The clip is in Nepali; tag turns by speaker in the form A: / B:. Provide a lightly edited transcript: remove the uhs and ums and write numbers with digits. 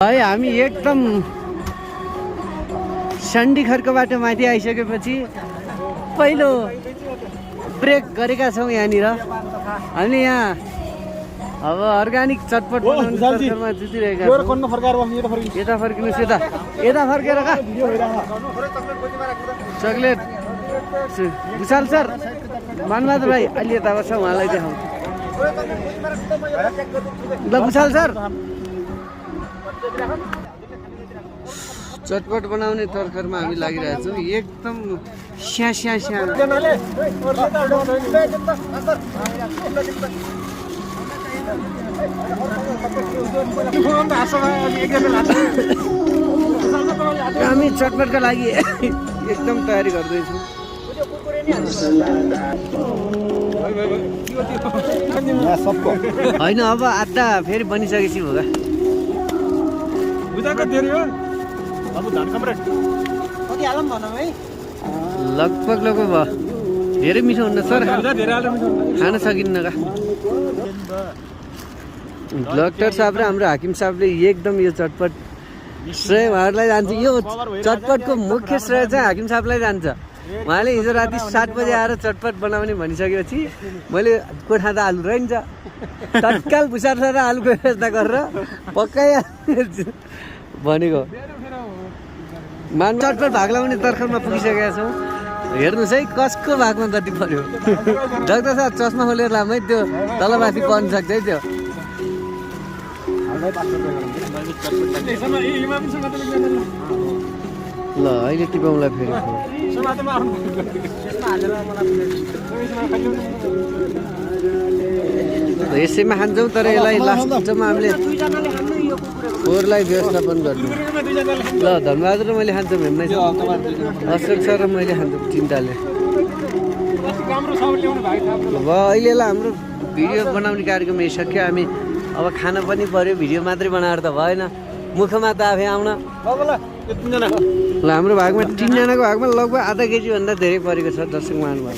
A: है हामी एकदम सन्डी खर्कबाट माथि आइसकेपछि पहिलो ब्रेक गरेका छौँ यहाँनिर। हामीले यहाँ अब अर्ग्यानिक चटपट बनाउने तर्खरमा जुटिरहेका छौँ। यता फर्किनुहोस्, यता फर्केर का चक्लेट विशाल सर, मानबहादुर भाइ अहिले यता छ, उहाँलाई देखाउँ ल। विशाल सर चटपट बनाउने तर्खरमा हामी लागिरहेछौँ। एकदम स्या स्या स्या हामी चटपटका लागि एकदम तयारी गर्दैछौँ। होइन अब आधा फेरि बनिसकेपछि हो लगभग भयो। धेरै मिठो हुन्न सर, खान सकिन्न का। डाक्टर साहब र हाम्रो हाकिम साहबले एकदम यो चटपट श्रेय उहाँहरूलाई जान्छ। यो चटपटको मुख्य श्रेय चाहिँ हाकिम साहबलाई जान्छ। उहाँले हिजो राति 7 बजे आएर चटपट बनाउने भनिसकेपछि मैले कोठा त आलु रहन्छ, तत्काल भुसार र आलुको व्यवस्था गरेर पक्कै भनेको। चटपट भाग लगाउने तर्खरमा पुगिसकेका छौँ। हेर्नुहोस् है कसको भागमा कति पर्यो। डाक्टर साहब चस्मा खोलेर लामै त्यो तलमाथि पर्न सक्छ है त्यो। ल अहिले टिपाउँला फेरि। यसैमा खान्छौँ, तर यसलाई लास्टमा हामीले फोहोरलाई व्यवस्थापन गर्नु। ल धनबहादुर र मैले खान्छौँ, हेर्नै अशोक सर र मैले खान्छौँ तिनटाले। अब अहिलेलाई हाम्रो भिडियो बनाउने कार्यक्रम यिसक्यो। हामी अब खान पनि पर्यो, भिडियो मात्रै बनाएर त भएन, मुखमा त आफै आउन। ल हाम्रो भागमा 3 जनाको भागमा लगभग आधा केजीभन्दा धेरै परेको छ दर्शक महानुभाव।